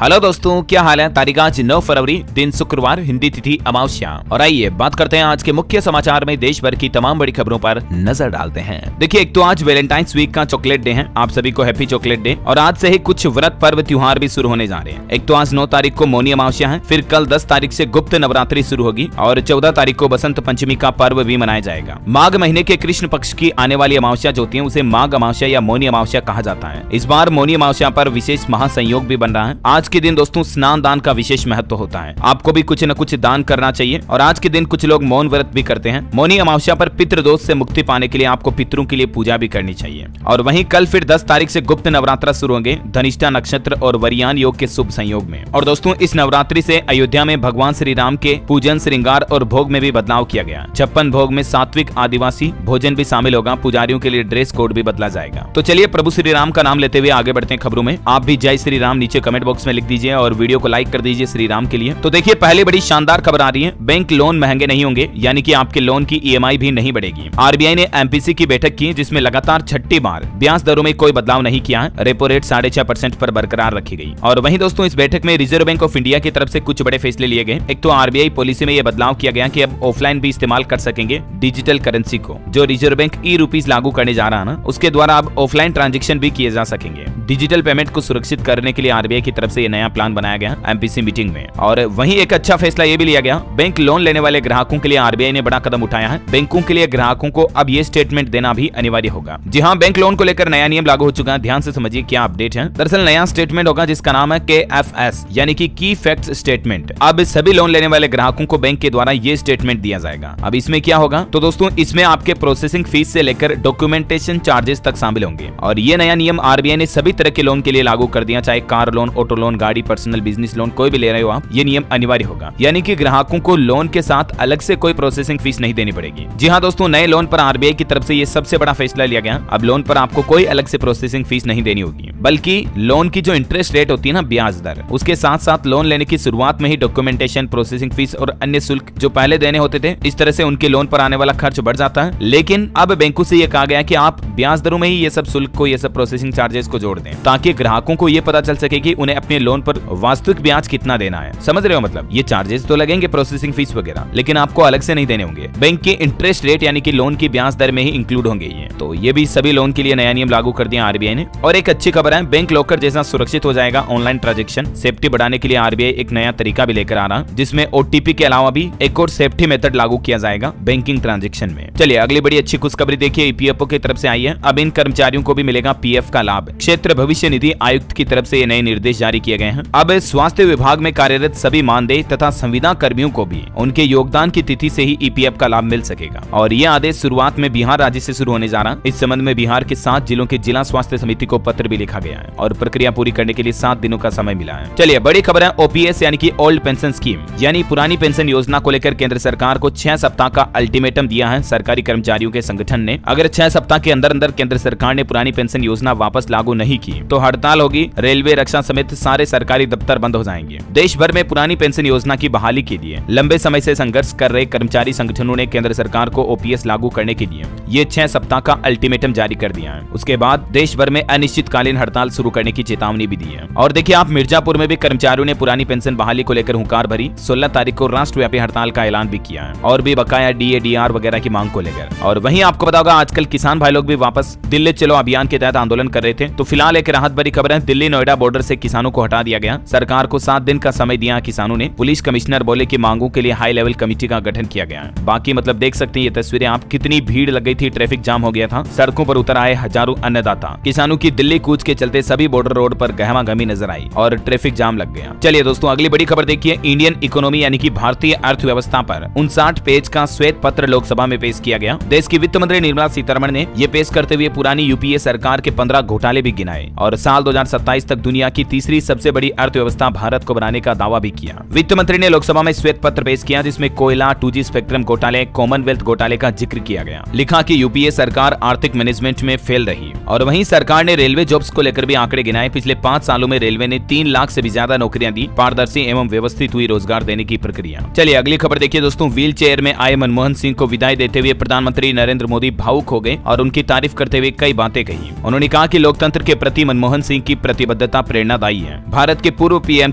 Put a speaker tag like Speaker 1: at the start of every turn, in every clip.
Speaker 1: Hello दोस्तों, क्या हाल है। तारीख आज 9 फरवरी, दिन शुक्रवार, हिंदी तिथि अमावस्या। और आइए बात करते हैं आज के मुख्य समाचार में देश भर की तमाम बड़ी खबरों पर नजर डालते हैं। देखिए, एक तो आज वैलेंटाइंस वीक का चॉकलेट डे है। आप सभी को हैप्पी चॉकलेट डे। और आज से ही कुछ व्रत पर्व त्योहार भी शुरू होने जा रहे हैं। एक तो आज 9 तारीख को मौनी अमावस्या है, फिर कल 10 तारीख से गुप्त नवरात्रि शुरू होगी और 14 तारीख को बसंत पंचमी का पर्व भी मनाया जाएगा। माघ महीने के कृष्ण पक्ष की आने वाली अमावस्या जो होती है उसे माघ अमावस्या या मौनी अमावस्या कहा जाता है। इस बार मौनी अमावस्या पर विशेष महासंयोग भी बन रहा है। आज के दिन दोस्तों स्नान दान का विशेष महत्व होता है। आपको भी कुछ न कुछ दान करना चाहिए। और आज के दिन कुछ लोग मौन व्रत भी करते हैं। मौनी अमावस्या पर पितृ दोष से मुक्ति पाने के लिए आपको पितरों के लिए पूजा भी करनी चाहिए। और वहीं कल फिर 10 तारीख से गुप्त नवरात्र शुरू होंगे, धनिष्ठा नक्षत्र और वरियान योग के शुभ संयोग में। और दोस्तों इस नवरात्रि से अयोध्या में भगवान श्री राम के पूजन, श्रृंगार और भोग में भी बदलाव किया गया। 56 भोग में सात्विक आदिवासी भोजन भी शामिल होगा। पुजारियों के लिए ड्रेस कोड भी बदला जाएगा। तो चलिए प्रभु श्री राम का नाम लेते हुए आगे बढ़ते हैं खबरों में। आप भी जय श्री राम नीचे कमेंट बॉक्स में लिख दीजिए और वीडियो को लाइक कर दीजिए श्री राम के लिए। तो देखिए, पहले बड़ी शानदार खबर आ रही है। बैंक लोन महंगे नहीं होंगे, यानी कि आपके लोन की ईएमआई भी नहीं बढ़ेगी। आरबीआई ने एमपीसी की बैठक की, जिसमें लगातार छठी बार ब्याज दरों में कोई बदलाव नहीं किया है। रेपो रेट 6.5% पर बरकरार रखी गई। और वहीं दोस्तों इस बैठक में रिजर्व बैंक ऑफ इंडिया की तरफ से कुछ बड़े फैसले लिए गए। एक तो आरबीआई पॉलिसी में यह बदलाव किया गया कि अब ऑफलाइन भी इस्तेमाल कर सकेंगे डिजिटल करेंसी को। जो रिजर्व बैंक ई-रूपीज लागू करने जा रहा है ना, उसके द्वारा अब ऑफलाइन ट्रांजेक्शन भी किए जा सकेंगे। डिजिटल पेमेंट को सुरक्षित करने के लिए आरबीआई की तरफ से यह नया प्लान बनाया गया एमपीसी मीटिंग में। और वहीं एक अच्छा फैसला ये भी लिया गया, बैंक लोन लेने वाले ग्राहकों के लिए आरबीआई ने बड़ा कदम उठाया है। बैंकों के लिए ग्राहकों को अब ये स्टेटमेंट देना भी अनिवार्य होगा। जी हाँ, बैंक लोन को लेकर नया नियम लागू हो चुका है। ध्यान से समझिए क्या अपडेट है। दरअसल नया स्टेटमेंट होगा जिसका नाम है KFS, यानी कि की फैक्ट्स स्टेटमेंट। अब सभी लोन लेने वाले ग्राहकों को बैंक के द्वारा ये स्टेटमेंट दिया जाएगा। अब इसमें क्या होगा, तो दोस्तों इसमें आपके प्रोसेसिंग फीस से लेकर डॉक्यूमेंटेशन चार्जेस तक शामिल होंगे। और ये नया नियम आरबीआई ने सभी तरह के लोन के लिए लागू कर दिया, चाहे कार लोन, ऑटो लोन, गाड़ी, पर्सनल बिजनेस लोन कोई भी ले रहे हो आप, ये नियम अनिवार्य होगा। यानी कि ग्राहकों को लोन के साथ अलग से कोई प्रोसेसिंग फीस नहीं देनी पड़ेगी। जी हाँ दोस्तों, नए लोन पर आरबीआई की तरफ से ये सबसे बड़ा फैसला लिया गया। अब लोन पर आपको कोई अलग से प्रोसेसिंग फीस नहीं देनी होगी, बल्कि लोन की जो इंटरेस्ट रेट होती है ना, ब्याज दर, उसके साथ साथ लोन लेने की शुरुआत में ही डॉक्यूमेंटेशन, प्रोसेसिंग फीस और अन्य शुल्क जो पहले देने होते थे, इस तरह से उनके लोन पर आने वाला खर्च बढ़ जाता है। लेकिन अब बैंकों से ये कहा गया कि आप ब्याज दरों में ही ये सब शुल्क को, ये सब प्रोसेसिंग चार्जेस को जोड़ दें, ताकि ग्राहकों को ये पता चल सके कि उन्हें अपने लोन पर वास्तविक ब्याज कितना देना है। समझ रहे हो, मतलब ये चार्जेस तो लगेंगे प्रोसेसिंग फीस वगैरह, लेकिन आपको अलग से नहीं देने होंगे। बैंक के इंटरेस्ट रेट यानी कि लोन की ब्याज दर में ही इंक्लूड होंगे ये। तो ये भी सभी लोन के लिए नया नियम लागू कर दिया आरबीआई ने। और एक अच्छी खबर है, बैंक लॉकर जैसा सुरक्षित हो जाएगा ऑनलाइन ट्रांजेक्शन। सेफ्टी बढ़ाने के लिए आरबीआई एक नया तरीका भी लेकर आ रहा, जिसमें ओटीपी के अलावा भी एक और सेफ्टी मेथड लागू किया जाएगा बैंकिंग ट्रांजेक्शन में। चलिए अगली बड़ी अच्छी खुशखबरी देखिए, ईपीएफओ की तरफ से आई है। अब इन कर्मचारियों को भी मिलेगा पीएफ का लाभ। क्षेत्र भविष्य निधि आयुक्त की तरफ से ये नए निर्देश जारी किए गए हैं। अब स्वास्थ्य विभाग में कार्यरत सभी मानदेय तथा संविदा कर्मियों को भी उनके योगदान की तिथि से ही ईपीएफ का लाभ मिल सकेगा। और ये आदेश शुरुआत में बिहार राज्य से शुरू होने जा रहा है। इस संबंध में बिहार के 7 जिलों के जिला स्वास्थ्य समिति को पत्र भी लिखा गया है और प्रक्रिया पूरी करने के लिए 7 दिनों का समय मिला है। चलिए बड़ी खबर है, ओपीएस यानी कि ओल्ड पेंशन स्कीम, यानी पुरानी पेंशन योजना को लेकर केंद्र सरकार को 6 सप्ताह का अल्टीमेटम दिया है सरकारी कर्मचारियों के संगठन ने। अगर 6 सप्ताह के अंदर अंदर केंद्र सरकार ने पुरानी पेंशन योजना वापस लागू नहीं की तो हड़ताल होगी। रेलवे, रक्षा समेत सारे सरकारी दफ्तर बंद हो जाएंगे। देश भर में पुरानी पेंशन योजना की बहाली के लिए लंबे समय से संघर्ष कर रहे कर्मचारी संगठनों ने केंद्र सरकार को ओपीएस लागू करने के लिए ये 6 सप्ताह का अल्टीमेटम जारी कर दिया है। उसके बाद देश भर में अनिश्चितकालीन हड़ताल शुरू करने की चेतावनी भी दी है। और देखिए आप, मिर्जापुर में भी कर्मचारियों ने पुरानी पेंशन बहाली को लेकर हुंकार भरी। 16 तारीख को राष्ट्रव्यापी हड़ताल का ऐलान भी किया है और भी बकाया डीए-डीआर वगैरह की मांग को लेकर। और वहीं आपको पता होगा आजकल किसान भाई लोग भी वापस दिल्ली चलो अभियान के तहत आंदोलन कर रहे थे। तो फिलहाल एक राहत भरी खबर है, दिल्ली नोएडा बॉर्डर से किसानों को हटा दिया गया। सरकार को 7 दिन का समय दिया किसानों ने। पुलिस कमिश्नर बोले कि मांगों के लिए हाई लेवल कमेटी का गठन किया गया है। बाकी मतलब देख सकते हैं ये तस्वीरें आप, कितनी भीड़ लग गई थी, ट्रैफिक जाम हो गया था, सड़कों पर उतर आए हजारों अन्नदाता। किसानों की दिल्ली कूच के चलते सभी बॉर्डर रोड पर गहमागहमी नजर आई और ट्रैफिक जाम लग गया। चलिए दोस्तों अगली बड़ी खबर देखिए, इंडियन इकोनॉमी यानी कि भारतीय अर्थव्यवस्था पर 59 पेज का श्वेत पत्र लोकसभा में पेश किया गया। देश की वित्त मंत्री निर्मला सीतारमण ने ये पेश करते हुए पुरानी यूपीए सरकार के 15 घोटाले भी गिनाए और साल 2027 तक दुनिया की तीसरी सबसे बड़ी अर्थव्यवस्था भारत को बनाने का दावा भी किया। वित्त मंत्री ने लोकसभा में श्वेत पत्र पेश किया, जिसमें कोयला, 2G स्पेक्ट्रम घोटाले, कॉमनवेल्थ घोटाले का जिक्र किया गया। लिखा कि यूपीए सरकार आर्थिक मैनेजमेंट में फेल रही। और वहीं सरकार ने रेलवे जॉब्स को लेकर भी आंकड़े गिनाए। पिछले 5 सालों में रेलवे ने 3 लाख से भी ज्यादा नौकरियां दी। पारदर्शी एवं व्यवस्थित हुई रोजगार देने की प्रक्रिया। चलिए अगली खबर देखिए दोस्तों, व्हील चेयर में आए मनमोहन सिंह को विदाई देते हुए प्रधानमंत्री नरेंद्र मोदी भावुक हो गए और उनकी तारीफ करते हुए कई बातें कही। उन्होंने कहा कि लोकतंत्र के प्रति मनमोहन सिंह की प्रतिबद्धता प्रेरणादायी है। भारत के पूर्व पीएम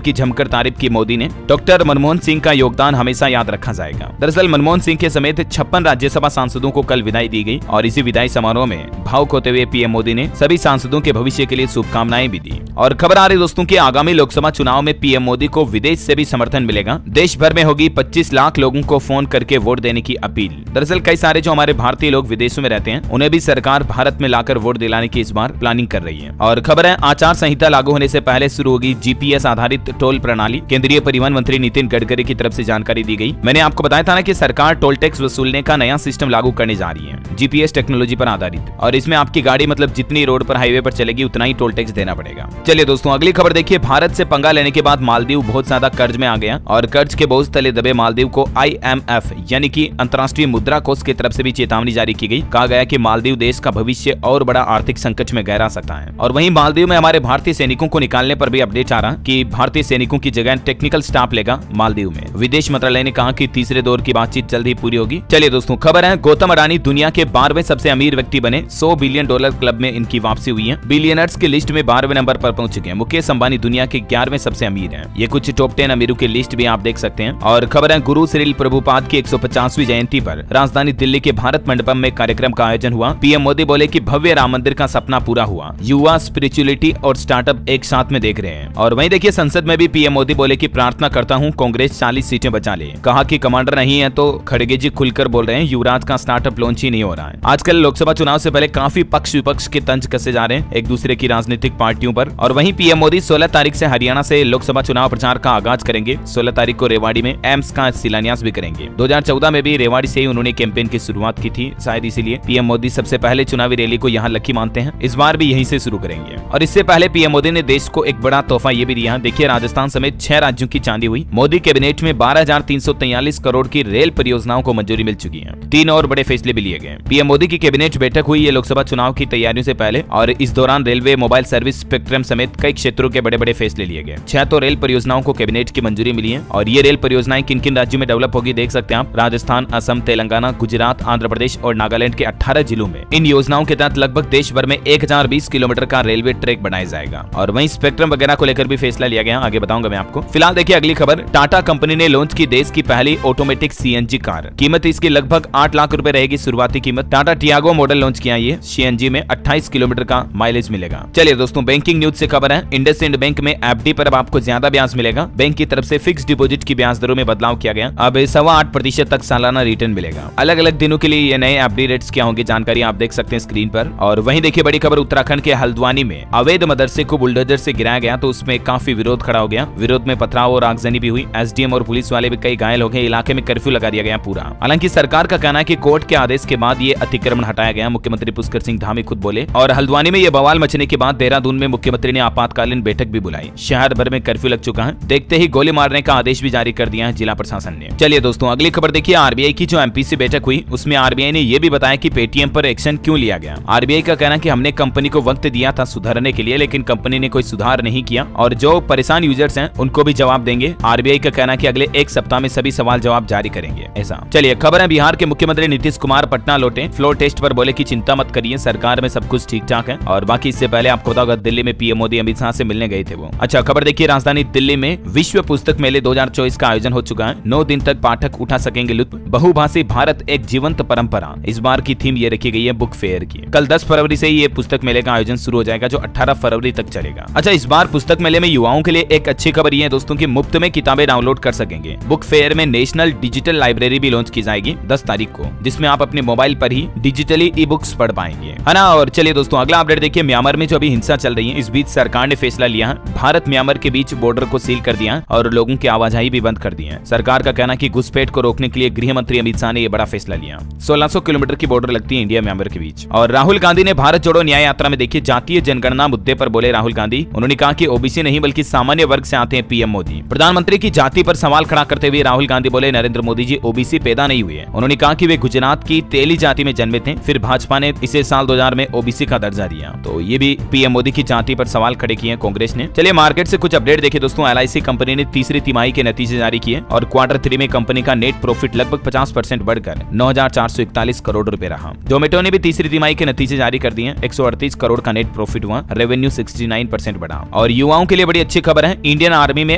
Speaker 1: की जमकर तारीफ की मोदी ने। डॉक्टर मनमोहन सिंह का योगदान हमेशा याद रखा जाएगा। दरअसल मनमोहन सिंह के समेत 56 राज्यसभा सांसदों को कल विदाई दी गई और इसी विदाई समारोह में भावुक होते हुए पीएम मोदी ने सभी सांसदों के भविष्य के लिए शुभकामनाएं भी दी। और खबर आ रही दोस्तों की आगामी लोकसभा चुनाव में पीएम मोदी को विदेश से भी समर्थन मिलेगा। देश भर में होगी 25 लाख लोगों को फोन करके वोट देने की अपील। दरअसल कई सारे जो हमारे भारतीय लोग विदेशों में रहते हैं उन्हें भी सरकार भारत में लाकर वोट दिलाने की इस बार प्लानिंग कर रही है। और खबर है आचार संहिता लागू होने से पहले शुरू होगी जीपीएस आधारित टोल प्रणाली। केंद्रीय परिवहन मंत्री नितिन गडकरी की तरफ से जानकारी दी गई। मैंने आपको बताया था ना कि सरकार टोल टैक्स वसूलने का नया सिस्टम लागू करने जा रही है, जीपीएस टेक्नोलॉजी पर आधारित। और इसमें आपकी गाड़ी मतलब जितनी रोड पर हाईवे पर चलेगी उतना ही टोल टैक्स देना पड़ेगा। चलिए दोस्तों अगली खबर देखिए। भारत से पंगा लेने के बाद मालदीव बहुत ज्यादा कर्ज में आ गया और कर्ज के बोझ तले दबे मालदीव को IMF यानी कि अंतर्राष्ट्रीय मुद्रा कोष की तरफ से भी चेतावनी जारी की गई। कहा गया कि मालदीव देश का भविष्य और बड़ा आर्थिक संकट में गहरा सकता है। और वहीं मालदीव में हमारे भारतीय सैनिकों को निकालने पर भी अपडेट आ रहा कि भारतीय सैनिकों की जगह टेक्निकल स्टाफ लेगा मालदीव में। विदेश मंत्रालय ने कहा कि तीसरे दौर की बातचीत जल्द ही पूरी होगी। चलिए दोस्तों खबर है गौतम अडानी दुनिया के 12वें सबसे अमीर व्यक्ति बने। $100 बिलियन क्लब में इनकी वापसी हुई है। बिलियनर्स की लिस्ट में 12वें नंबर पर पहुंच चुके हैं। मुकेश अंबानी दुनिया के 11वें सबसे अमीर हैं। ये कुछ टॉप 10 अमीरों की लिस्ट भी आप देख सकते हैं। और खबर है गुरु श्रील प्रभुपाद की 150वीं जयंती पर राजधानी दिल्ली के भारत मंडपम में कार्यक्रम का आयोजन हुआ। पीएम मोदी बोले कि भव्य राम मंदिर का सपना पूरा हुआ। युवा स्पिरिचुअलिटी और स्टार्टअप एक साथ में देख रहे हैं। और वहीं देखिए संसद में भी पीएम मोदी बोले कि प्रार्थना करता हूं कांग्रेस 40 सीटें बचा ले। कहा कि कमांडर नहीं है तो खड़गे जी खुलकर बोल रहे हैं युवराज का स्टार्टअप लॉन्च ही नहीं हो रहा है। आजकल लोकसभा चुनाव से पहले काफी पक्ष विपक्ष के तंज कसे जा रहे हैं एक दूसरे की राजनीतिक पार्टियों पर। और वहीं पीएम मोदी 16 तारीख से हरियाणा से लोकसभा चुनाव प्रचार का आगाज करेंगे। 16 तारीख को रेवाड़ी में एम्स का शिलान्यास भी करेंगे। 2014 में भी रेवाड़ी से ही उन्होंने कैंपेन की शुरुआत की थी, शायद इसीलिए पीएम मोदी सबसे पहले चुनावी रैली को यहाँ लकी मानते हैं। इस बार भी यहीं से शुरू करेंगे। और इससे पहले पीएम मोदी ने देश को एक बड़ा तोहफा ये भी दिया। देखिए राजस्थान समेत 6 राज्यों की चांदी हुई। मोदी कैबिनेट में 12,343 करोड़ की रेल परियोजनाओं को मंजूरी मिल चुकी है। 3 और बड़े फैसले भी लिए गए। पीएम मोदी की कैबिनेट बैठक हुई ये लोकसभा चुनाव की तैयारियों से पहले और इस दौरान रेलवे, मोबाइल सर्विस, स्पेक्ट्रम समेत कई क्षेत्रों के बड़े बड़े फैसले लिए गए। 6 तो रेल परियोजनाओं को कैबिनेट की मंजूरी मिली है। और ये रेल परियोजनाएं किन किन राज्यों में डेवलप होगी देख सकते हैं आप। राजस्थान, असम, तेलंगाना, गुजरात, आंध्र प्रदेश और नागालैंड के 18 जिलों में इन योजनाओं के तहत लगभग देश भर में 1020 किलोमीटर का रेलवे ट्रैक बनाया जाएगा। और वहीं स्पेक्ट्रम वगैरह को लेकर भी फैसला लिया गया, आगे बताऊंगा मैं आपको। फिलहाल देखिए अगली खबर। टाटा कंपनी ने लॉन्च की देश की पहली ऑटोमेटिक सीएनजी कार। कीमत इसकी लगभग 8 लाख रुपए रहेगी शुरुआती कीमत। टाटा टियागो मॉडल लॉन्च किया। ये सीएनजी में 28 किलोमीटर का माइलेज मिलेगा। चलिए दोस्तों बैंकिंग न्यूज से खबर है। इंडसइंड बैंक में एफडी पर अब आपको ज्यादा ब्याज मिलेगा। बैंक की तरफ से फिक्स डिपॉजिट की ब्याज दरों में बदलाव किया गया। अब 8.25% तक सालाना रिटर्न मिलेगा। अलग अलग दिनों के लिए ये नए एफडी रेट्स क्या होंगे जानकारी आप देख सकते हैं स्क्रीन पर। और वहीं देखिए बड़ी खबर उत्तराखंड के हल्द्वानी में अवैध मदरसे को बुलडोजर से गिराया गया तो उसमें काफी विरोध खड़ा हो गया। विरोध में पथराव और आगजनी भी हुई। एसडीएम और पुलिस वाले भी कई घायल हो गए। इलाके में कर्फ्यू लगा दिया गया पूरा। हालांकि सरकार का कहना है कि कोर्ट के आदेश के बाद ये अतिक्रमण हटाया गया। मुख्यमंत्री पुष्कर सिंह धामी खुद बोले। और हल्द्वानी में ये बवाल मचने के बाद देहरादून में मुख्यमंत्री ने आपातकालीन बैठक भी बुलाई। शहर भर में कर्फ्यू लग चुका है। देखते ही गोली मारने का आदेश भी जारी कर दिया है जिला प्रशासन ने। चलिए दोस्तों अगली खबर देखिए। आरबीआई की जो एमपीसी बैठक हुई उसमें आरबीआई ने यह भी बताया कि पेटीएम पर एक्शन क्यों लिया गया। आरबीआई का कहना कि हमने कंपनी को वक्त दिया था सुधारने के लिए लेकिन कंपनी ने कोई सुधार नहीं किया और जो परेशान यूजर्स हैं उनको भी जवाब देंगे। आरबीआई का कहना कि अगले 1 सप्ताह में सभी सवाल जवाब जारी करेंगे। ऐसा चलिए खबर है। बिहार के मुख्यमंत्री नीतीश कुमार पटना लौटे। फ्लोर टेस्ट पर बोले कि चिंता मत करिए सरकार में सब कुछ ठीक ठाक है। और बाकी इससे पहले आपको बता होगा दिल्ली में पीएम मोदी अमित शाह से मिलने गए थे वो। अच्छा खबर देखिए। राजधानी दिल्ली में विश्व पुस्तक मेले 2024 का आयोजन हो चुका है। 9 दिन तक पाठक उठा सकेंगे लुत्फ। बहुभाषी भारत एक जीवंत परंपरा, इस बार की थीम ये रखी गई है बुक फेयर की। कल 10 फरवरी से ये पुस्तक मेले का आयोजन शुरू हो जाएगा जो 18 फरवरी तक चलेगा। अच्छा इस बार पुस्तक मेले में युवाओं के लिए एक अच्छी खबर ये है दोस्तों की मुफ्त में किताबें डाउनलोड कर सकेंगे। बुक फेयर में नेशनल डिजिटल लाइब्रेरी भी लॉन्च की जाएगी 10 तारीख को, जिसमें आप अपने मोबाइल पर ही डिजिटली ई बुक्स पढ़ पाएंगे, है ना। और चलिए दोस्तों अगला अपडेट देखिए। म्यांमार में जो अभी हिंसा चल रही है इस बीच सरकार ने फैसला लिया है। भारत म्यांमार के बीच बॉर्डर को सील कर दिया और लोगों की आवाजाही भी बंद कर दी है। सरकार का कहना कि घुसपैठ को रोकने के लिए गृह मंत्री अमित शाह ने यह बड़ा फैसला लिया। 1600 किलोमीटर की बॉर्डर लगती है इंडिया म्यांमार के बीच। और राहुल गांधी ने भारत जोड़ो न्याय यात्रा में देखिए जातीय जनगणना मुद्दे पर बोले राहुल गांधी। उन्होंने कहा कि ओबीसी नहीं बल्कि सामान्य वर्ग से आते हैं पीएम मोदी। प्रधानमंत्री की जाति पर सवाल खड़ा करते हुए राहुल गांधी बोले नरेंद्र मोदी जी ओबीसी पैदा नहीं हुए। उन्होंने कहा कि वे गुजरात की तेली जाति में जन्मे थे, फिर भाजपा ने इसे साल 2000 में ओबीसी का दर्जा दिया। तो ये भी पीएम मोदी की जाति पर सवाल खड़े किए कांग्रेस ने। चलिए मार्केट से कुछ अपडेट देखिए दोस्तों। एलआईसी कंपनी ने तीसरी तिमाही के नतीजे जारी किए और क्वार्टर 3 में कंपनी का नेट प्रॉफिट लगभग 50% बढ़कर 9,441 करोड़ रुपए रहा। जोमेटो ने भी तीसरी तिमाही के नतीजे जारी कर दिए। 138 करोड़ का नेट प्रॉफिट हुआ। रेवेन्यू 69% बढ़ा। और युवाओं के लिए बड़ी अच्छी खबर है। इंडियन आर्मी में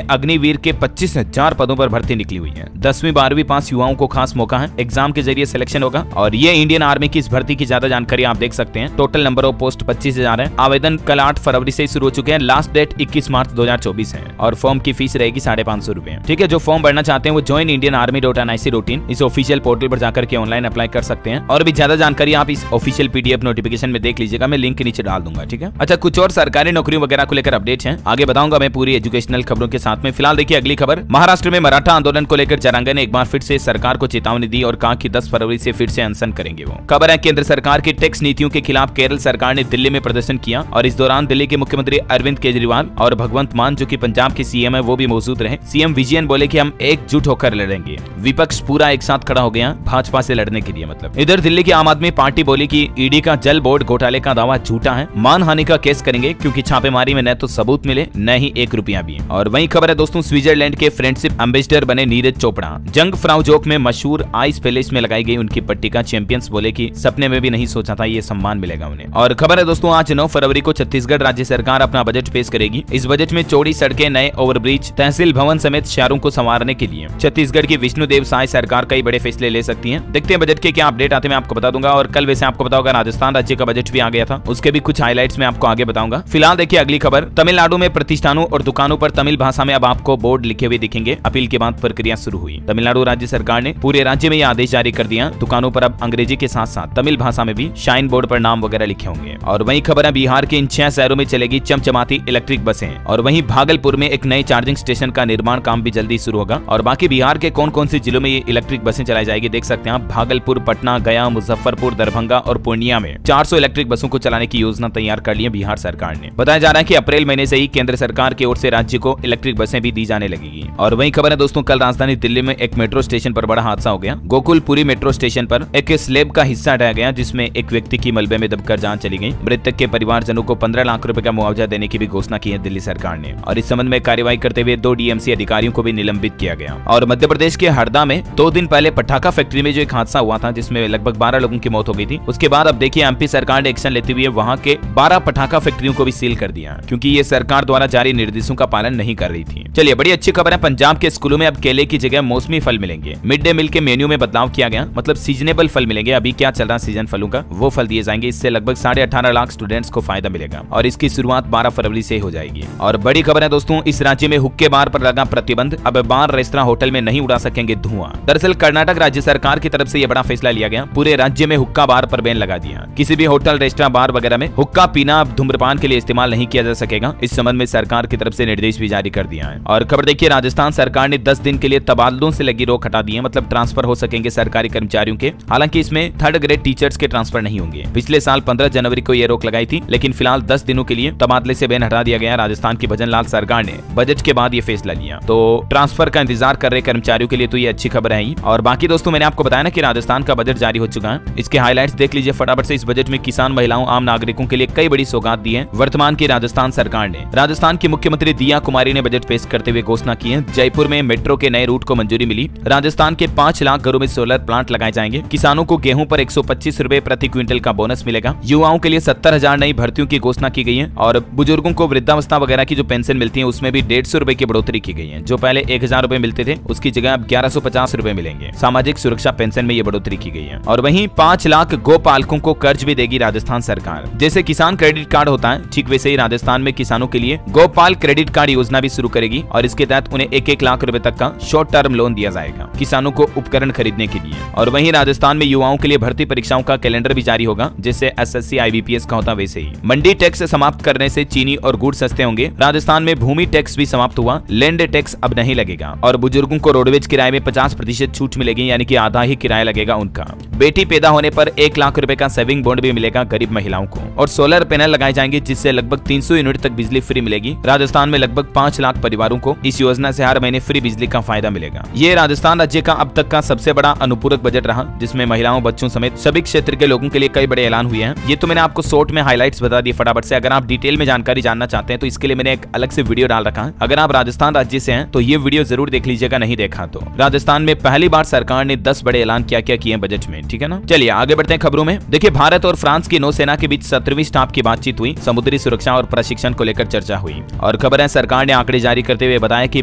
Speaker 1: अग्निवीर के 25,000 पदों पर भर्ती निकली हुई है। 10वीं 12वीं पास युवाओं को खास मौका है, एग्जाम के जरिए सिलेक्शन होगा। और ये इंडियन आर्मी की इस भर्ती की ज्यादा जानकारी आप देख सकते हैं। टोटल नंबर ऑफ पोस्ट 25,000 है। आवेदन कल 8 फरवरी से शुरू हो चुके हैं। लास्ट डेट 21 मार्च 2024 है और फॉर्म की फीस रहेगी 550 रुपए। ठीक है, जो फॉर्म भरना चाहते हैं वो ज्वाइन इंडियन आर्मी.nic रूटीन इस ऑफिशियल पोर्टल पर जाकर के ऑनलाइन अप्लाई कर सकते हैं। और भी ज्यादा जानकारी आप इस ऑफिशियल पीडीएफ नोटिफिकेशन में देख लीजिएगा, मैं लिंक के नीचे डाल दूंगा। ठीक है, अच्छा कुछ और सरकारी नौकरियों वगैरह को लेकर अपडेट हैं, आगे बताऊंगा मैं पूरी एजुकेशनल खबरों के साथ में। फिलहाल देखिए अगली खबर, महाराष्ट्र में मराठा आंदोलन को लेकर जरांगे ने एक बार फिर से सरकार को चेतावनी दी और कहा कि 10 फरवरी से फिर से अनशन करेंगे। वो खबर है केंद्र सरकार की टैक्स नीतियों के खिलाफ केरल सरकार ने दिल्ली में प्रदर्शन किया और इस दौरान दिल्ली के मुख्यमंत्री अरविंद केजरीवाल और भगवंत मान जो कि पंजाब के सीएम है वो भी मौजूद रहे। सीएम विजयन बोले कि हम एकजुट होकर लड़ेंगे। विपक्ष पूरा एक साथ खड़ा हो गया भाजपा से लड़ने के लिए। मतलब इधर दिल्ली की आम आदमी पार्टी बोली कि ईडी का जल बोर्ड घोटाले का दावा झूठा है, मानहानि का केस करेंगे क्योंकि छापेमारी में न तो सबूत मिले न ही 1 रुपया भी। और वही खबर है दोस्तों, स्विट्जरलैंड के फ्रेंडशिप एम्बेसडर बने नीरज चोपड़ा। जंग फ्राउजोक में मशहूर आइस पैलेस में लगाई गई उनकी पट्टी का चैंपियंस बोले कि सपने में भी नहीं सोचा था ये सम्मान मिलेगा उन्हें। और खबर है दोस्तों, आज 9 फरवरी को छत्तीसगढ़ राज्य सरकार अपना बजट पेश करेगी। इस बजट में चौड़ी सड़कें, नए ओवरब्रिज, तहसील भवन समेत शहरों को संवारने के लिए छत्तीसगढ़ की विष्णुदेव साय सरकार कई बड़े फैसले ले सकती है। देखते हैं बजट के क्या अपडेट आते हैं, मैं आपको बता दूंगा। और कल वैसे आपको बताऊंगा राजस्थान राज्य का बजट भी आ गया था, उसके भी कुछ हाइलाइट्स मैं आपको आगे बताऊंगा। फिलहाल देखिए अगली खबर, तमिलनाडु में प्रतिष्ठानों और दुकानों पर तमिल भाषा में अब आपको बोर्ड लिखे हुए दिखेंगे। अपील के बाद प्रक्रिया शुरू हुई। तमिलनाडु राज्य सरकार ने पूरे राज्य में यह आदेश जारी कर दिया, दुकानों पर अब अंग्रेजी के साथ साथ तमिल भाषा में भी शाइन बोर्ड पर नाम वगैरह लिखे होंगे। और वही खबर है, बिहार के इन 6 शहरों में चलेगी चमचमाती इलेक्ट्रिक बसें। और वहीं भागलपुर में एक नए चार्जिंग स्टेशन का निर्माण काम भी जल्दी शुरू होगा। और बाकी बिहार के कौन कौन से जिलों में ये इलेक्ट्रिक बसें चलाई जाएगी देख सकते हैं आप। भागलपुर, पटना, गया, मुजफ्फरपुर, दरभंगा और पूर्णिया में 400 इलेक्ट्रिक बसों को चलाने की योजना तैयार कर ली है बिहार सरकार ने। बताया जा रहा है कि अप्रैल महीने से ही केंद्र सरकार की ओर से राज्य को इलेक्ट्रिक बसें भी दी जाने लगेगी। और वही खबर है दोस्तों, कल राजधानी दिल्ली में एक मेट्रो स्टेशन पर बड़ा हादसा हो गया। गोकुलपुरी मेट्रो स्टेशन पर एक स्लेब का हिस्सा हटाया गया जिसमें एक व्यक्ति की मलबे में दबकर जान चली गई। मृतक के परिवारजनों को 15 लाख रुपए का मुआवजा देने की भी घोषणा की है दिल्ली सरकार ने। और इस संबंध में कार्रवाई करते हुए 2 डीएमसी अधिकारियों को भी निलंबित किया गया। और मध्य प्रदेश के हरदा में 2 दिन पहले पटाखा फैक्ट्री में जो एक हादसा हुआ था जिसमें लगभग 12 लोगों की मौत हो गई थी, उसके बाद अब देखिए एमपी सरकार ने एक्शन लेते हुए वहां के 12 पटाखा फैक्ट्रियों को भी सील कर दिया क्योंकि ये सरकार द्वारा जारी निर्देशों का पालन नहीं कर रही थी। चलिए बड़ी अच्छी खबर है, पंजाब के स्कूलों में अब केले की जगह मौसमी फल मिलेंगे। मिड डे मील के मेन्यू में बदलाव किया गया, मतलब सीजनेबल फल मिलेंगे। अभी क्या चल रहा है सीजन फलों का, वो फल दिए जाएंगे। इससे लगभग 18.5 लाख स्टूडेंट्स को फायदा मिलेगा और इसकी शुरुआत 12 फरवरी से हो जाएगी। और बड़ी खबर है दोस्तों, इस राज्य में हुक्के बार पर लगा प्रतिबंध, अब बार, रेस्तरां, होटल में नहीं उड़ा सकेंगे धुआं। दरअसल कर्नाटक राज्य सरकार की तरफ से यह बड़ा फैसला लिया गया, पूरे राज्य में हुक्का बार पर बैन लगा दिया। किसी भी होटल, रेस्तरां, बार वगैरह में हुक्का पीना अब धूम्रपान के लिए इस्तेमाल नहीं किया जा सकेगा। इस संबंध में सरकार की तरफ से निर्देश भी जारी कर दिया है। और खबर देखिए, राजस्थान सरकार ने 10 दिन के लिए तबादलों से लगी रोक हटा दी है, मतलब ट्रांसफर हो सकेंगे सरकारी कर्मचारियों के। हालांकि इसमें 3rd ग्रेड टीचर्स के ट्रांसफर नहीं होंगे। पिछले साल 15 जनवरी को यह रोक लगाई थी, लेकिन फिलहाल 10 दिनों के लिए तबादले से बैन हटा दिया गया। राजस्थान की भजन लाल सरकार ने बजट के बाद ये फैसला लिया, तो ट्रांसफर का इंतजार कर रहे कर्मचारियों के लिए तो ये अच्छी खबर है ही। और बाकी दोस्तों मैंने आपको बताया ना कि राजस्थान का बजट जारी हो चुका है, इसके हाइलाइट्स देख लीजिए फटाफट से। इस बजट में किसान, महिलाओं, आम नागरिकों के लिए कई बड़ी सौगात दी है वर्तमान की राजस्थान सरकार ने। राजस्थान की मुख्यमंत्री दिया कुमारी ने बजट पेश करते हुए घोषणा की है, जयपुर में मेट्रो के नए रूट को मंजूरी मिली। राजस्थान के 5 लाख घरों में सोलर प्लांट लगाए जाएंगे। किसानों को गेहूं पर 125 रुपए प्रति क्विंटल का बोनस मिलेगा। युवाओं के लिए 70,000 नई भर्तियों की घोषणा की गई है। और बुजुर्गों को वृद्धावस्था वगैरह की जो पेंशन मिलती है उसमें भी 150 रुपए की बढ़ोतरी की गई है। जो पहले 1000 रुपए मिलते थे उसकी जगह अब 1150 रुपए मिलेंगे। सामाजिक सुरक्षा पेंशन में ये बढ़ोतरी की गई है। और वहीं 5 लाख गो पालकों को कर्ज भी देगी राजस्थान सरकार। जैसे किसान क्रेडिट कार्ड होता है, ठीक वैसे ही राजस्थान में किसानों के लिए गोपाल क्रेडिट कार्ड योजना भी शुरू करेगी और इसके तहत उन्हें 1-1 लाख रुपए तक का शॉर्ट टर्म लोन दिया जाएगा किसानों को उपकरण खरीदने के लिए। और वहीं राजस्थान में युवाओं के लिए भर्ती परीक्षाओं का कैलेंडर भी जारी होगा, जैसे SSC IBPS का होता वैसे ही। मंडी टैक्स समाप्त करने से चीनी और गुड़ सस्ते होंगे। राजस्थान में भूमि टैक्स भी समाप्त हुआ, लैंड टैक्स अब नहीं लगेगा। और बुजुर्गों को रोडवेज किराए में 50% छूट मिलेगी, यानी कि आधा ही किराया लगेगा उनका। बेटी पैदा होने पर 1 लाख रुपए का सेविंग बॉन्ड भी मिलेगा गरीब महिलाओं को। और सोलर पैनल लगाए जाएंगे जिससे लगभग 300 यूनिट तक बिजली फ्री मिलेगी। राजस्थान में लगभग 5 लाख परिवारों को इस योजना से हर महीने फ्री बिजली का फायदा मिलेगा। ये राजस्थान राज्य का अब तक का सबसे बड़ा अनुपूरक बजट रहा, जिसमें महिलाओं, बच्चों समेत सभी क्षेत्र के लोगों के लिए कई बड़े ऐलान हुए हैं। ये तो मैंने आपको शॉर्ट में हाइलाइट्स बता दिए फटाफट से। अगर आप डिटेल में जानकारी जानना चाहते हैं तो इसके लिए मैंने एक अलग से वीडियो डाल रखा है। अगर आप राजस्थान राज्य से हैं तो ये वीडियो जरूर देख लीजिएगा, नहीं देखा तो। राजस्थान में पहली बार सरकार ने 10 बड़े ऐलान क्या क्या किए बजट में, ठीक है ना। चलिए आगे बढ़ते हैं खबरों में। देखिए, भारत और फ्रांस की नौसेना के बीच 17वीं स्टाफ की बातचीत हुई। समुद्री सुरक्षा और प्रशिक्षण को लेकर चर्चा हुई। और खबर है सरकार ने आंकड़े जारी करते हुए बताया कि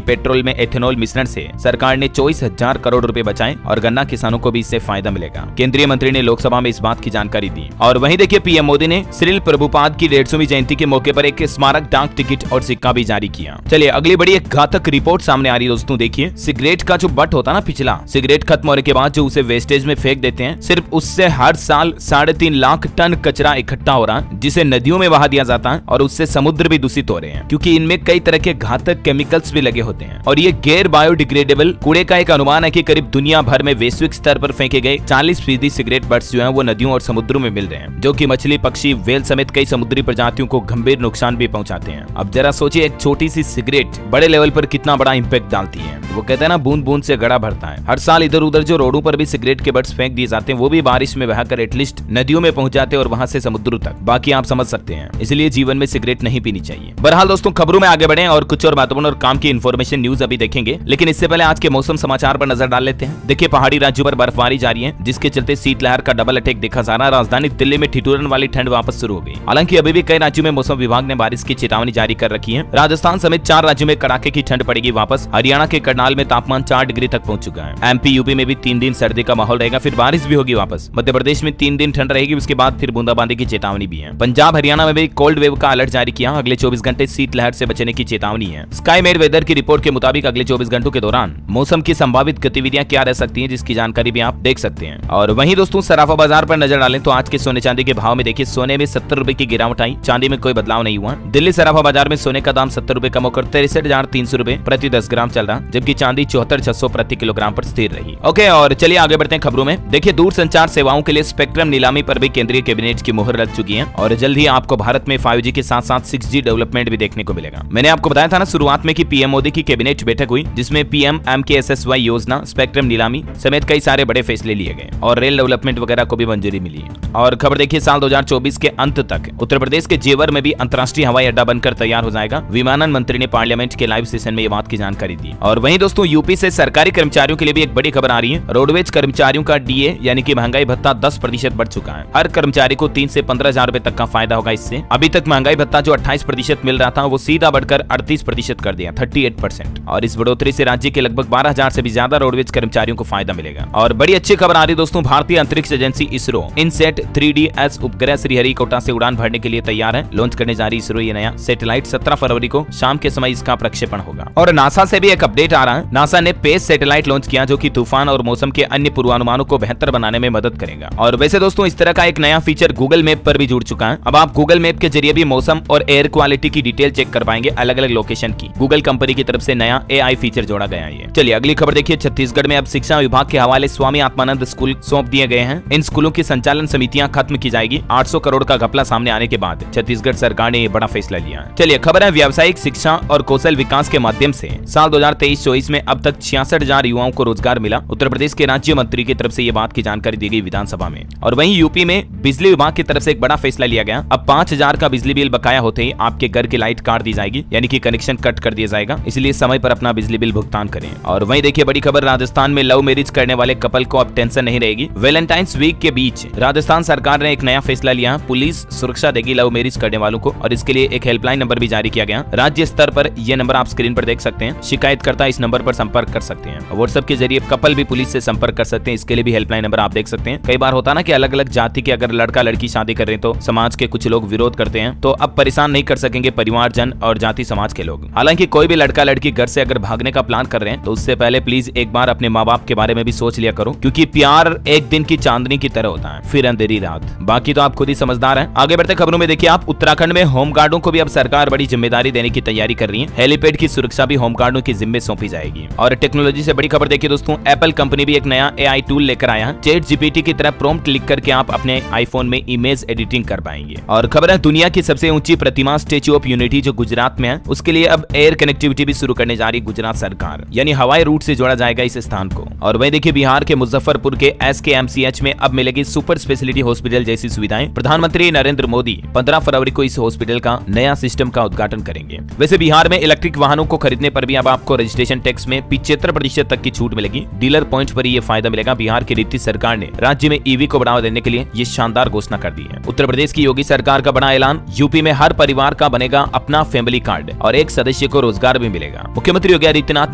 Speaker 1: पेट्रोल में एथेनॉल मिश्रण से सरकार ने 24,000 करोड़ रुपए बचाए और गन्ना किसानों को भी इससे फायदा मिलेगा। केंद्रीय मंत्री ने लोकसभा में इस बात की जानकारी दी। और वहीं देखिए पीएम मोदी ने श्रील प्रभुपाद की 150वीं जयंती के मौके पर एक स्मारक डाक टिकट और सिक्का भी जारी किया। चलिए अगली बड़ी एक घातक रिपोर्ट सामने आ रही है दोस्तों। देखिए सिगरेट का जो बट होता है ना, पिछला सिगरेट खत्म होने के बाद जो उसे वेस्टेज में फेंक देते हैं, सिर्फ उससे हर साल 3.5 लाख टन कचरा इकट्ठा हो रहा है, जिसे नदियों में बहा दिया जाता है और उससे समुद्र भी दूषित हो रहे हैं, क्योंकि इनमें कई तरह के घातक केमिकल्स भी लगे होते हैं। और ये गैर बायोडिग्रेडेबल कूड़े का एक अनुमान है कि करीब दुनिया भर में वैश्विक स्तर पर फेंके गए 40% सिगरेट बट्स जो हैं वो नदियों और समुद्रों में मिल रहे हैं, जो कि मछली, पक्षी, व्हेल समेत कई समुद्री प्रजातियों को गंभीर नुकसान भी पहुंचाते हैं। अब जरा सोचिए एक छोटी सी सिगरेट बड़े लेवल पर कितना बड़ा इंपैक्ट डालती है। वो कहते हैं ना, बूंद बूंद से घड़ा भरता है। हर साल इधर उधर जो रोडों पर भी सिगरेट के बट्स फेंक दिए जाते हैं, वो भी बारिश में बहाकर एटलीस्ट नदियों में पहुंच जाते हैं और वहां से समुद्र तक। बाकी आप समझ सकते हैं, इसलिए जीवन में सिगरेट नहीं पीनी चाहिए। बहरहाल दोस्तों खबरों में आगे बढ़े और कुछ और महत्वपूर्ण और काम की इन्फॉर्मेशन न्यूज अभी देखेंगे, लेकिन इससे पहले आज के मौसम समाचार पर नजर डाल लेते हैं। देखिए पहाड़ी राज्यों पर बर्फबारी जारी है, जिसके चलते शीतलहर का डबल अटैक देखा जा रहा है। राजधानी दिल्ली में ठिठुरन वाली ठंड वापस शुरू हो गई। हालांकि अभी भी कई राज्यों में मौसम विभाग ने बारिश की चेतावनी जारी कर रखी है। राजस्थान समेत 4 राज्यों में कड़ाके की ठंड पड़ेगी वापस। हरियाणा के करनाल में तापमान 4 डिग्री तक पहुंच चुका है। एमपी यूपी में भी 3 दिन सर्दी का माहौल रहेगा, फिर बारिश भी होगी वापस। मध्य प्रदेश में 3 दिन ठंड रहेगी, उसके बाद फिर बूंदाबांदी की चेतावनी भी है। पंजाब हरियाणा में भी कोल्ड वेव का अलर्ट जारी किया। अगले 24 घंटे शीतलहर से बचने की चेतावनी है। स्काई मेड वेदर की रिपोर्ट के मुताबिक अगले 24 घंटों के दौरान मौसम की संभावित गतिविधियां क्या रह सकती हैं, जिसकी जानकारी भी आप देख सकते हैं। और वहीं दोस्तों सराफा बाजार पर नजर डालें तो आज के सोने चांदी के भाव में देखिए सोने में 70 रुपए की गिरावट आई, चांदी में कोई बदलाव नहीं हुआ। दिल्ली सराफा बाजार में सोने का दाम 70 रुपए कम होकर 63,300 रुपए प्रति 10 ग्राम चल रहा, जबकि चांदी 74,600 प्रति किलोग्राम पर स्थिर रही। ओके, और चलिए आगे बढ़ते हैं खबरों में। देखिए दूर संचार सेवाओं के लिए स्पेक्ट्रम नीलामी पर भी केंद्रीय कैबिनेट की मुहर लग चुकी है और जल्द ही आपको भारत में 5G के साथ साथ 6G डेवलपमेंट भी देखने को मिलेगा। मैंने आपको बताया था ना शुरुआत में कि पीएम मोदी की कैबिनेट बैठक हुई, जिसमें PMMKSY योजना, स्पेक्ट्रम नीलामी समेत कई सारे बड़े फैसले लिए गए और रेल डेवलपमेंट वगैरह को भी मंजूरी मिली है। और खबर देखिए साल 2024 के अंत तक उत्तर प्रदेश के जेवर में भी अंतर्राष्ट्रीय हवाई अड्डा बनकर तैयार हो जाएगा। विमानन मंत्री ने पार्लियामेंट के लाइव सेशन में ये बात की जानकारी दी। और वहीं दोस्तों यूपी से सरकारी कर्मचारियों के लिए भी एक बड़ी खबर आ रही है। रोडवेज कर्मचारियों का DA यानी कि महंगाई भत्ता 10% बढ़ चुका है। हर कर्मचारी को 3 से 15,000 रुपए तक का फायदा होगा इससे। अभी तक महंगाई भत्ता जो 28% मिल रहा था, वो सीधा बढ़कर 38% कर दिया, 38%। और इस बढ़ोतरी से राज्य के लगभग 12,000 से भी ज्यादा रोडवेज कर्मचारियों को फायदा मिलेगा। और बड़ी अच्छी खबर आ रही है दोस्तों, भारतीय अंतरिक्ष एजेंसी इसरो इनसेट 3DS उपग्रह श्रीहरिकोटा से उड़ान भरने के लिए तैयार है। लॉन्च करने जा रही इसरो ये नया सैटेलाइट 17 फरवरी को शाम के समय इसका प्रक्षेपण होगा। और नासा से भी एक अपडेट आ रहा है। नासा ने पेस सैटेलाइट लॉन्च किया, जो कि तूफान और मौसम के अन्य पूर्वानुमानों को बेहतर बनाने में मदद करेगा। और वैसे दोस्तों इस तरह का एक नया फीचर गूगल मैप पर भी जुड़ चुका है। अब आप गूगल मैप के जरिए भी मौसम और एयर क्वालिटी की डिटेल चेक कर पाएंगे, अलग अलग लोकेशन की। गूगल कंपनी की तरफ से नया AI फीचर जोड़ा गया है। चलिए अगली खबर देखिए, छत्तीसगढ़ में अब शिक्षा विभाग के हवाले स्वामी आत्मानंद स्कूल सौंप दिए गए हैं। इन स्कूलों की संचालन समितियां खत्म की जाएगी। 800 करोड़ का घपला सामने आने के बाद छत्तीसगढ़ सरकार ने ये बड़ा फैसला लिया है। चलिए खबर है व्यावसायिक शिक्षा और कौशल विकास के माध्यम से साल 2023-24 में अब तक 66,000 युवाओं को रोजगार मिला। उत्तर प्रदेश के राज्य मंत्री की तरफ से ये बात की जानकारी दी गई विधानसभा में। और वहीं यूपी में बिजली विभाग की तरफ से एक बड़ा फैसला लिया गया। अब 5,000 का बिजली बिल बकाया होते ही आपके घर की लाइट काट दी जाएगी, यानी कि कनेक्शन कट कर दिया जाएगा। इसलिए समय पर अपना बिजली बिल भुगतान करें। और वहीं देखिए बड़ी खबर, राजस्थान में लव मैरिज करने वाले कपल को अब टेंशन नहीं रहेगी। वैलेंटाइंस वीक के बीच राजस्थान सरकार ने एक नया फैसला लिया। पुलिस सुरक्षा देगी लव मैरिज करने वालों को और इसके लिए एक हेल्पलाइन नंबर भी जारी किया गया। राज्य स्तर पर यह नंबर आप स्क्रीन पर देख सकते हैं। शिकायतकर्ता इस नंबर पर संपर्क कर सकते हैं। व्हाट्सएप के जरिए कपल भी पुलिस से संपर्क कर सकते हैं, इसके लिए भी हेल्पलाइन नंबर आप देख सकते हैं। कई बार होता ना कि अलग अलग जाति के अगर लड़का लड़की शादी कर रहे हैं तो समाज के कुछ लोग विरोध करते हैं, तो अब परेशान नहीं कर सकेंगे परिवारजन और जाति समाज के लोग। हालांकि कोई भी लड़का लड़की घर से अगर भागने का प्लान कर रहे हैं तो उससे पहले प्लीज एक बार अपने माँ बाप के बारे में भी सोच लिया करो, क्योंकि प्यार एक दिन की चांदनी की तरह होता है, फिर अंधेरी रात। बाकी तो आप खुद ही समझदार हैं। आगे बढ़ते खबरों में देखिए आप, उत्तराखंड में होमगार्डों को भी अब सरकार बड़ी जिम्मेदारी देने की तैयारी कर रही है। हेलीपैड की सुरक्षा भी होमगार्डों की जिम्मे सौंपी जाएगी। और टेक्नोलॉजी से बड़ी खबर देखिए दोस्तों, एप्पल कंपनी भी एक नया AI टूल लेकर आया है। ChatGPT की तरह प्रॉम्प्ट लिख करके आप अपने आईफोन में इमेज एडिटिंग कर पाएंगे। और खबर है दुनिया की सबसे ऊंची प्रतिमा स्टैच्यू ऑफ यूनिटी जो गुजरात में है, उसके लिए अब एयर कनेक्टिविटी भी शुरू करने जा रही गुजरात सरकार, यानी हवाई रूट से जोड़ा जाएगा इस स्थान को। और वहीं देखिए बिहार के मुजफ्फरपुर के SKMCH में अब मिलेगी सुपर स्पेशलिटी हॉस्पिटल जैसी सुविधाएं। प्रधानमंत्री नरेंद्र मोदी 15 फरवरी को इस हॉस्पिटल का नया सिस्टम का उद्घाटन करेंगे। वैसे बिहार में इलेक्ट्रिक वाहनों को खरीदने पर भी अब आपको रजिस्ट्रेशन टैक्स में 75% तक की छूट मिलेगी। डीलर पॉइंट पर ये फायदा मिलेगा। बिहार की नीतीश सरकार ने राज्य में ईवी को बढ़ावा देने के लिए ये शानदार घोषणा कर दी है। उत्तर प्रदेश की योगी सरकार का बड़ा ऐलान, यूपी में हर परिवार का बनेगा अपना फैमिली कार्ड और एक सदस्य को रोजगार भी मिलेगा। मुख्यमंत्री योगी आदित्यनाथ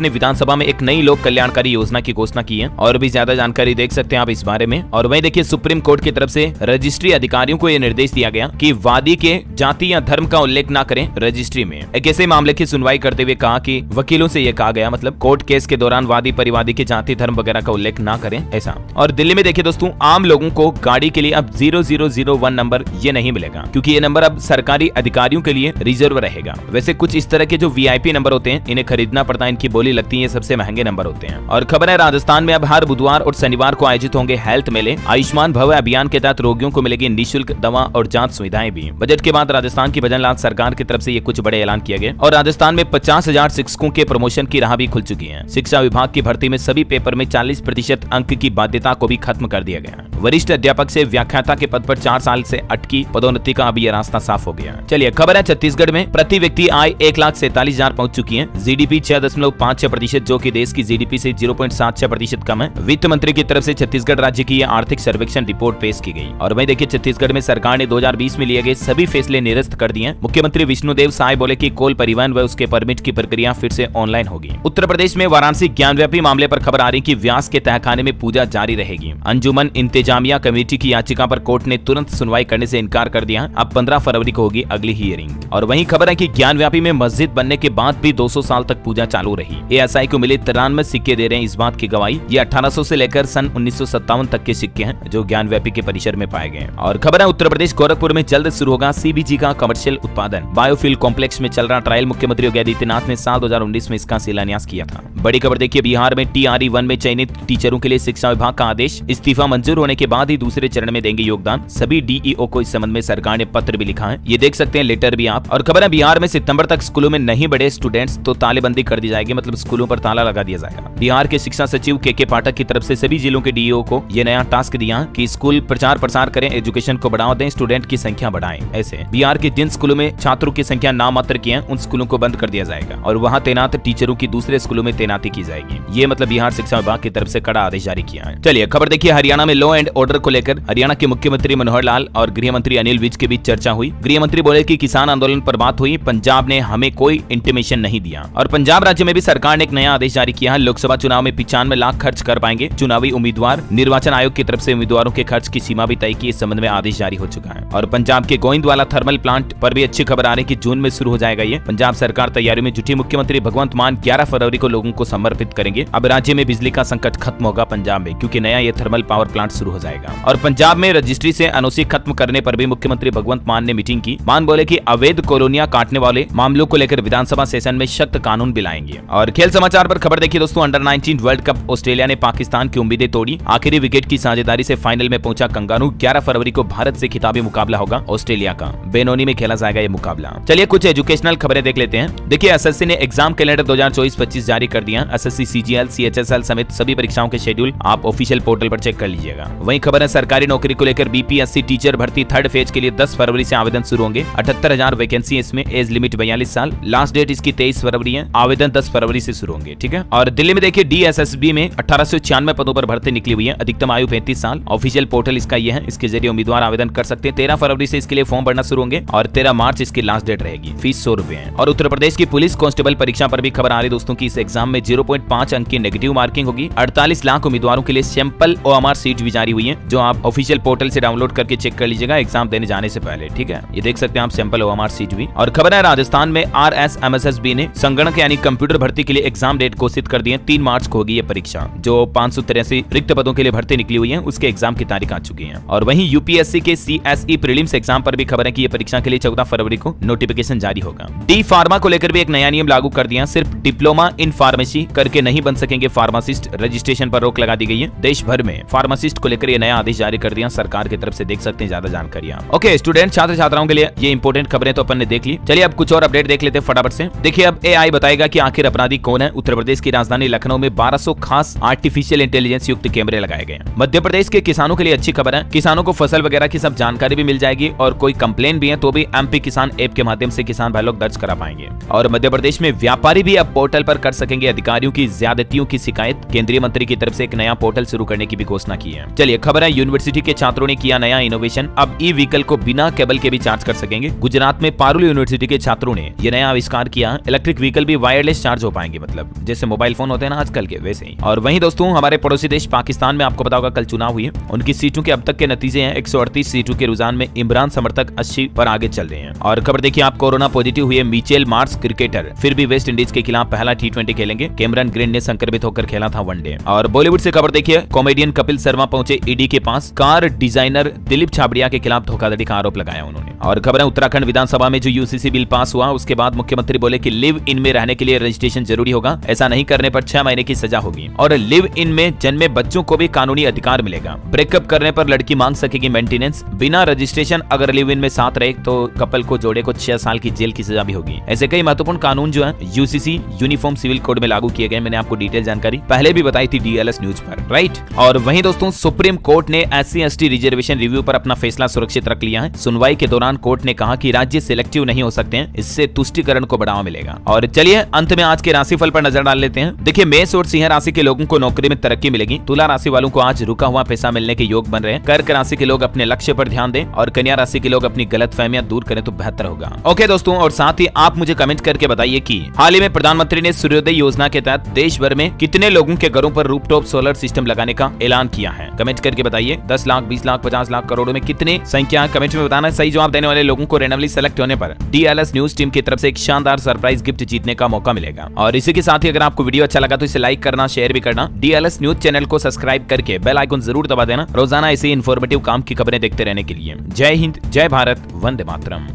Speaker 1: ने विधानसभा में एक नई लोक कल्याणकारी योजना की घोषणा की है और भी ज्यादा जानकारी देख सकते हैं आप इस बारे में। और वहीं देखिए सुप्रीम कोर्ट की तरफ से रजिस्ट्री अधिकारियों को यह निर्देश दिया गया कि वादी के जाति या धर्म का उल्लेख न करें रजिस्ट्री में। एक ऐसे मामले की सुनवाई करते हुए कहा कि वकीलों से यह कहा गया, मतलब कोर्ट केस के दौरान वादी परिवादी के जाति धर्म वगैरह का उल्लेख न करें ऐसा। और दिल्ली में देखिए दोस्तों, आम लोगों को गाड़ी के लिए अब 0001 नंबर ये नहीं मिलेगा, क्योंकि ये नंबर अब सरकारी अधिकारियों के लिए रिजर्व रहेगा। वैसे कुछ इस तरह के जो वीआईपी नंबर होते हैं इन्हें खरीदना पड़ता है, इनकी बोली लगती है, ये सबसे महंगे नंबर होते हैं। और खबर है राजस्थान में अब हर बुधवार और शनिवार को आयोजित होंगे हेल्थ मेले। आयुष्मान भव अभियान के तहत रोगियों को मिलेगी निःशुल्क दवा और जांच सुविधाएं भी। बजट के बाद राजस्थान की भजनलाल सरकार की तरफ से ये कुछ बड़े ऐलान किया गया और राजस्थान में 50,000 शिक्षकों के प्रमोशन की राह भी खुल चुकी है। शिक्षा विभाग की भर्ती में सभी पेपर में 40% अंक की बाध्यता को भी खत्म कर दिया गया। वरिष्ठ अध्यापक से व्याख्याता के पद पर 4 साल से अटकी पदोन्नति का अब ये रास्ता साफ हो गया। चलिए खबर है छत्तीसगढ़ में प्रति व्यक्ति आय 1,47,000 पहुंच चुकी है। जीडीपी 6.56%, जो कि देश की जीडीपी से 0.76% कम है। वित्त मंत्री की तरफ से छत्तीसगढ़ राज्य की आर्थिक सर्वेक्षण रिपोर्ट पेश की गई। और वहीं देखिए छत्तीसगढ़ में सरकार ने 2020 में लिए गए सभी फैसले निरस्त कर दिए। मुख्यमंत्री विष्णुदेव साय बोले कि कोल परिवहन व उसके परमिट की प्रक्रिया फिर से ऑनलाइन होगी। उत्तर प्रदेश में वाराणसी ज्ञानव्यापी मामले पर खबर आ रही कि व्यास के तहखाने में पूजा जारी रहेगी। अंजुमन इंतजामिया कमेटी की याचिका पर कोर्ट ने तुरंत सुनवाई करने से इनकार कर दिया। अब 15 फरवरी को होगी अगली हियरिंग। और वहीं खबर है कि ज्ञानव्यापी में मस्जिद बनने के बाद भी 200 साल तक पूजा चालू रही। एएसआई को मिले 93 सिक्के दे रहे हैं इस बात की गवाही। ये 1800 से लेकर सन 1957 तक के सिक्के हैं जो ज्ञानव्यापी के परिसर में पाए गए। और खबर है उत्तर प्रदेश गोरखपुर में जल्द शुरू होगा सीबीजी का कमर्शियल उत्पादन। बायोफ्यूल कॉम्प्लेक्स में चल रहा ट्रायल मुख्यमंत्री योगी आदित्यनाथ ने साल 2019 में इसका शिलान्यास किया था। बड़ी खबर देखिए, बिहार में TRE 1 में चयनित टीचरों के लिए शिक्षा विभाग का आदेश। इस्तीफा मंजूर होने के बाद ही दूसरे चरण में देंगे योगदान। सभी DEO को इस संबंध में सरकार ने पत्र भी लिखा है, ये देख सकते हैं लेटर भी आप। और खबर है बिहार में सितंबर तक स्कूलों में नहीं बढ़े स्टूडेंट्स तो तालेबंदी कर दी जाएगी, मतलब स्कूलों पर ताला लगा दिया जाएगा। बिहार के शिक्षा सचिव KK पाठक की तरफ से सभी जिलों के DEO को ये नया टास्क दिया कि स्कूल प्रचार प्रसार करें, एजुकेशन को बढ़ावा दें, स्टूडेंट की संख्या बढ़ाएं। ऐसे बिहार के जिन स्कूलों में छात्रों की संख्या नामात्र की है उन स्कूलों को बंद कर दिया जाएगा और वहां तैनात टीचरों की दूसरे स्कूलों में तैनाती की जाएगी। ये मतलब बिहार शिक्षा विभाग की तरफ से कड़ा आदेश जारी किया है। चलिए खबर देखिए, हरियाणा में लॉ एंड ऑर्डर को लेकर हरियाणा के मुख्यमंत्री मनोहर लाल और गृह मंत्री अनिल विज के बीच चर्चा हुई। गृह मंत्री बोले कि किसान आंदोलन पर बात हुई, पंजाब ने हमें कोई इंटीमेशन नहीं दिया। और पंजाब राज्य में भी सरकार ने एक नया आदेश जारी किया है। लोकसभा चुनाव में 95 लाख खर्च कर पाएंगे चुनावी उम्मीदवार। निर्वाचन आयोग की तरफ से उम्मीदवारों के खर्च की सीमा भी तय की, इस संबंध में आदेश जारी हो चुका है। और पंजाब के गोइंदवाला थर्मल प्लांट पर भी अच्छी खबर आ रही है कि जून में शुरू हो जाएगा ये। पंजाब सरकार तैयारियों में जुटी। मुख्यमंत्री भगवंत मान 11 फरवरी को लोगों को समर्पित करेंगे। अब राज्य में बिजली का संकट खत्म होगा पंजाब में, क्योंकि नया ये थर्मल पावर प्लांट शुरू हो जाएगा। और पंजाब में रजिस्ट्री से एनओसी खत्म करने पर भी मुख्यमंत्री भगवंत मान ने मीटिंग की। मान बोले कि अवैध कॉलोनियां काटने वाले मामलों को लेकर विधानसभा सेशन में सख्त कानून भी लाएंगे। और खेल समाचार पर खबर देखिए दोस्तों, अंडर 19 वर्ल्ड कप ऑस्ट्रेलिया ने पाकिस्तान की उम्मीदें तोड़ी। आखिरी विकेट की साझेदारी से फाइनल में पहुंचा कंगारू। 11 फरवरी को भारत से खिताबी मुकाबला होगा ऑस्ट्रेलिया का। बेनोनी में खेला जाएगा ये मुकाबला। चलिए कुछ एजुकेशनल खबरें देख लेते हैं। देखिए एसएससी ने एग्जाम कैलेंडर 2024-25 जारी कर दिया। एसएससी CGL CHSL समेत सभी परीक्षाओं के शेड्यूल आप ऑफिशियल पोर्टल पर चेक कर लीजिएगा। वहीं खबर है सरकारी नौकरी को लेकर BPSC टीचर भर्ती थर्ड फेज के लिए 10 फरवरी से आवेदन शुरू होंगे। 78,000 वैकेंसी, इसमें एज लिमिट 42 साल। लास्ट डेट इसकी 23 फरवरी है। आवेदन 10 फरवरी से शुरू होंगे, ठीक है। और दिल्ली में देखिए DSSB में 1896 पदों पर भर्ती निकली हुई है। अधिकतम आयु 35 साल। ऑफिशियल पोर्टल इसका ये है, इसके जरिए उम्मीदवार आवेदन कर सकते हैं। 13 फरवरी से इसके लिए फॉर्म भरना शुरू होंगे और 13 मार्च इसकी लास्ट डेट रहेगी। फीस 100 रुपए है। और उत्तर प्रदेश की पुलिस कांस्टेबल परीक्षा पर भी खबर आ रही दोस्तों की इस एग्जाम में 0.5 अंक की नेगेटिव मार्किंग होगी। 48 लाख उम्मीदवारों के लिए सैंपल OMR सीट भी जारी हुई है, जो आप ऑफिशियल पोर्टल से डाउनलोड करके चेक कर लीजिएगा एग्जाम देने जाने से पहले, ठीक है। ये देख सकते हैं आप सैंपल OMR सीट भी। और खबर है राजस्थान में RSMSSB ने संगणक यानी कंप्यूटर भर्ती के लिए एग्जाम डेट घोषित कर दी है। 3 मार्च को होगी ये परीक्षा। जो 583 रिक्त पदों के लिए भर्ती निकली हुई है उसके एग्जाम की तारीख आ चुकी है। और वहीं UPSC के CSE प्रीलिम्स एग्जाम पर भी खबर है कि ये परीक्षा के लिए 14 फरवरी को नोटिफिकेशन जारी होगा। डी फार्मा को लेकर भी एक नया नियम लागू कर दिया। सिर्फ डिप्लोमा इन फार्मेसी करके नहीं बन सकेंगे फार्मासिस्ट। रजिस्ट्रेशन पर रोक लगा दी गई है। देश भर में फार्मासिस्ट को लेकर लेकर ये नया आदेश जारी कर दिया सरकार की तरफ से, देख सकते हैं ज्यादा जानकारियां। ओके स्टूडेंट, छात्र छात्राओं के लिए ये इंपोर्टेंट खबरें तो अपन ने देख ली। चलिए अब कुछ और अपडेट देख लेते हैं फटाफट से। देखिए अब AI बताएगा कि आखिर अपराधी कौन है। उत्तर प्रदेश की राजधानी लखनऊ में 1200 खास आर्टिफिशियल इंटेलिजेंस युक्त कैमरे लगाए गए। मध्य प्रदेश के किसानों के लिए अच्छी खबर है, किसानों को फसल वगैरह की सब जानकारी भी मिल जाएगी और कोई कंप्लेन भी है तो भी MP किसान ऐप के माध्यम से किसान भाई लोग दर्ज करा पाएंगे। और मध्य प्रदेश में व्यापारी भी अब पोर्टल पर कर सकेंगे अधिकारियों की ज्यादतियों की शिकायत। केंद्रीय मंत्री की तरफ से एक नया पोर्टल शुरू करने की भी घोषणा की है। चलिए खबर है, यूनिवर्सिटी के छात्रों ने किया नया इनोवेशन, अब ई व्हीकल को बिना केबल के भी चार्ज कर सकेंगे। गुजरात में पारुल यूनिवर्सिटी के छात्रों ने यह नया आविष्कार किया, इलेक्ट्रिक व्हीकल भी वायरलेस चार्ज हो पाएंगे, मतलब जैसे मोबाइल फोन होते हैं ना आजकल के वैसे ही। और वहीं दोस्तों हमारे पड़ोसी देश पाकिस्तान में आपको पता होगा कल चुनाव हुए, उनकी सीटों के अब तक के नतीजे हैं। 138 सीटों के रुझान में इमरान समर्थक 80 पर आगे चल रहे हैं। और खबर देखिए आप, कोरोना पॉजिटिव हुए मिचेल मार्श क्रिकेटर फिर भी वेस्ट इंडीज के खिलाफ पहला T20 खेलेंगे। कैमरन ग्रीन ने संक्रमित होकर खेला था वनडे। और बॉलीवुड से खबर देखिए, कॉमेडियन कपिल शर्मा पहुंचे ईडी के पास, कार डिजाइनर दिलीप छाबड़िया के खिलाफ धोखाधड़ी का आरोप लगाया उन्होंने। और खबर है, उत्तराखंड विधानसभा में जो UCC बिल पास हुआ उसके बाद मुख्यमंत्री बोले कि लिव इन में रहने के लिए रजिस्ट्रेशन जरूरी होगा, ऐसा नहीं करने पर 6 महीने की सजा होगी। और लिव इन में जन्मे बच्चों को भी कानूनी अधिकार मिलेगा। ब्रेकअप करने पर लड़की मांग सकेगी मेंटेनेंस, बिना रजिस्ट्रेशन अगर लिव इन में साथ रहे तो कपल को जोड़े को 6 साल की जेल की सजा भी होगी। ऐसे कई महत्वपूर्ण कानून जो है UCC यूनिफॉर्म सिविल कोड में लागू किए गए। मैंने आपको डिटेल जानकारी पहले भी बताई थी DLS न्यूज पर, राइट। और वहीं दोस्तों सुप्रीम कोर्ट ने SC/ST रिजर्वेशन रिव्यू पर अपना फैसला सुरक्षित रख लिया है। सुनवाई के दौरान कोर्ट ने कहा कि राज्य सिलेक्टिव नहीं हो सकते हैं, इससे तुष्टिकरण को बढ़ावा मिलेगा। और चलिए अंत में आज के राशिफल पर नजर डाल लेते हैं। देखिए मेष और सिंह राशि के लोगों को नौकरी में तरक्की मिलेगी। तुला राशि वालों को आज रुका हुआ पैसा मिलने के योग बन रहे हैं। कर्क राशि के लोग अपने लक्ष्य पर ध्यान दें और कन्या राशि के लोग अपनी गलतफहमियां दूर करें तो बेहतर होगा। ओके दोस्तों, और साथ ही आप मुझे कमेंट करके बताइए कि हाल ही में प्रधानमंत्री ने सूर्योदय योजना के तहत देश भर में कितने लोगों के घरों पर रूफटॉप सोलर सिस्टम लगाने का ऐलान किया है। कमेंट करके बताइए 10 लाख, 20 लाख, 50 लाख, करोड़ों में कितने संख्या कमेंट में बताना। सही जवाब देने वाले लोगों को रैंडमली सेलेक्ट होने पर DLS न्यूज टीम की तरफ से एक शानदार सरप्राइज गिफ्ट जीतने का मौका मिलेगा। और इसी के साथ ही अगर आपको वीडियो अच्छा लगा तो इसे लाइक करना, शेयर भी करना। DLS न्यूज चैनल को सब्सक्राइब करके बेल आइकन जरूर दबा देना रोजाना ऐसे इन्फॉर्मेटिव काम की खबरें देखते रहने के लिए। जय हिंद, जय भारत, वंदे मातरम।